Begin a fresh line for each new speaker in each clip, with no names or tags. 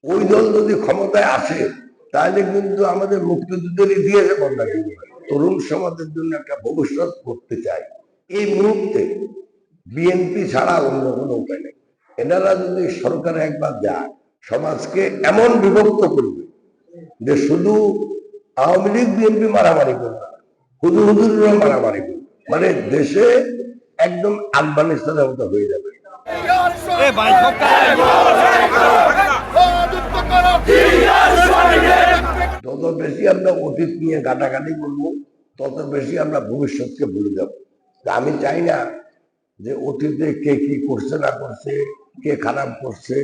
ওই দল যদি ক্ষমতায় আসে তাহলে কিন্তু আমাদের মুক্তিযুদ্ধের ইতিহাসে বন্ধা করবে। তরুণ সমাজের জন্য একটা ভবিষ্যৎ করতে চাই। এই মুহূর্তে বিএনপি ছাড়া অন্য কোনো উপায় নেই। এনারা যদি সরকারে একবার যায়, সমাজকে এমন বিভক্ত করবে যে শুধু আওয়ামী লীগ বিএনপি মারামারি করবে, হুজুররা মারামারি করবে, মানে দেশে একদম আফগানিস্তানের মতো হয়ে যাবে। যত বেশি আমরা অতীত নিয়ে গাটাগাটি করবো, তত বেশি আমরা ভবিষ্যৎকে ভুলে যাব। আমি চাই না যে অতীতে কে কি করছে না করছে, কে খারাপ করছে,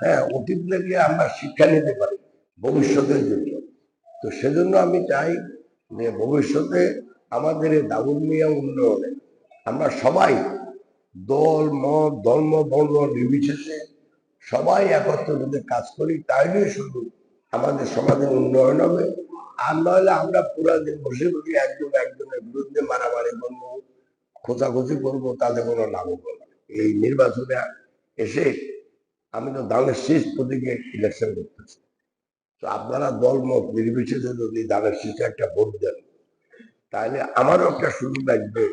হ্যাঁ, অতীত থেকে আমরা শিক্ষা নিতে পারি ভবিষ্যতের জন্য। তো সেজন্য আমি চাই যে ভবিষ্যতে আমাদের এই দাউদমিয়া উন্নয়নে আমরা সবাই দল মত ধর্ম বর্ণ নির্বিশেষে সবাই একত্র যদি কাজ করি, তাইলে শুধু আমাদের সমাজের উন্নয়ন হবে। আর নইলে আমরা পুরা দিন বসে বসে একজনের বিরুদ্ধে মারামারি করবো, খোঁচাখুচি করবো, তাতে কোনো লাভ হবে না। এই নির্বাচনে এসে আমি তো ধানের শীষ প্রতীকে ইলেকশন করতেছি। তো আপনারা দল মত নির্বিশেষে যদি ধানের শীষে একটা ভোট দেন, তাহলে আমারও একটা সুযোগ আসবে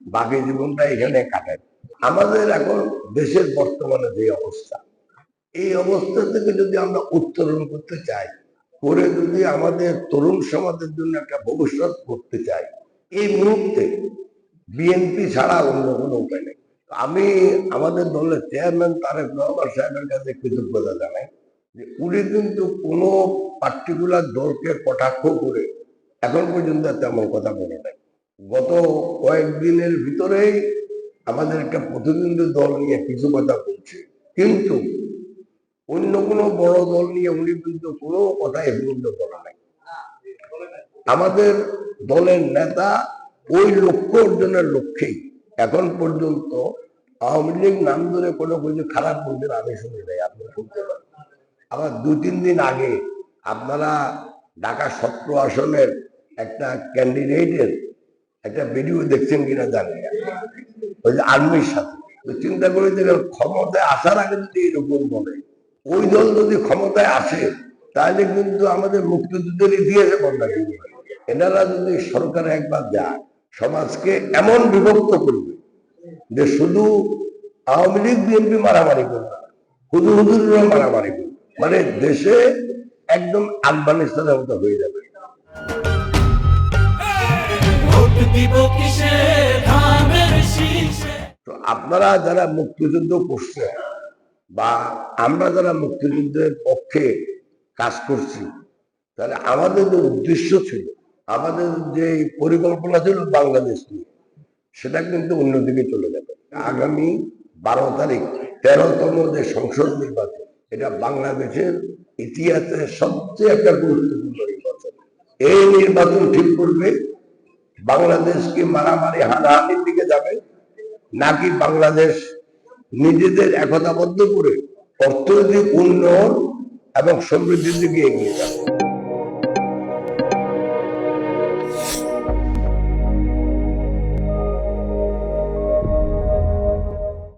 বাকি জীবনটা এখানে কাটায়। আমাদের এখন দেশের বর্তমানে যে অবস্থা, এই অবস্থা থেকে যদি আমরা উত্তরণ করতে চাই, করে যদি আমাদের তরুণ সমাজের জন্য একটা ভবিষ্যৎ করতে চাই, এই মুহূর্তে বিএনপি ছাড়া অন্য কোনো উপায় নেই। আমি আমাদের দলের চেয়ারম্যান তারেক রহমান সাহেবের কাছে কৃতজ্ঞতা জানাই যে উনি কিন্তু কোনো পার্টিকুলার দলকে কটাক্ষ করে এখন পর্যন্ত তেমন কথা বলে নাই। গত কয়েকদিনের ভিতরেই আমাদের একটা প্রতিদ্বন্দ্বী দল নিয়ে কিছু কথা বলছে, কিন্তু অন্য কোনো বড় দল নিয়ে উনি কিন্তু কোনো কথা এ পর্যন্ত বলা নাই। আমাদের দলের নেতা ওই লক্ষ্য অর্জনের লক্ষ্যেই এখন পর্যন্ত আওয়ামী লীগ নাম ধরে কোনো কিছু খারাপ বলতেন আমি শুনি নাই, আপনি শুনতে পারেন। আবার 2-3 দিন আগে আপনারা ঢাকা 17 আসনের একটা ক্যান্ডিডেটের একটা ভিডিও দেখছেন কিনা জানি না, ওই যে আর্মির সাথে। চিন্তা করে দেখেন, ক্ষমতায় আসার আগে যদি এরকম বলে, ওই দল যদি ক্ষমতায় আসে তাহলে কিন্তু আমাদের মুক্তিযুদ্ধের ইতিহাসে বন্ধা করবে। এনারা যদি সরকারে একবার যায়, সমাজকে এমন বিভক্ত করবে যে শুধু আওয়ামী লীগ বিএনপি মারামারি করবে, হুজুররা মারামারি করবে, মানে দেশে একদম আফগানিস্তানের মতো হয়ে যাবে। তো আপনারা যারা মুক্তিযুদ্ধ করছে বা আমরা যারা মুক্তিযুদ্ধের পক্ষে কাজ করছি, তাহলে আমাদের যে উদ্দেশ্য ছিল, আমাদের যে পরিকল্পনা ছিল বাংলাদেশ নিয়ে, সেটা কিন্তু অন্যদিকে চলে যাবে। আগামী 12 তারিখ 13তম যে সংসদ নির্বাচন, এটা বাংলাদেশের ইতিহাসে সবচেয়ে একটা গুরুত্বপূর্ণ নির্বাচন। এই নির্বাচন ঠিক করবে বাংলাদেশ কি মারামারি হানাহানির দিকে যাবে, নাকি বাংলাদেশ নিজেদের একতাবদ্ধ করে অর্থনৈতিক উন্নয়ন এবং সমৃদ্ধির দিকে এগিয়ে যাবে।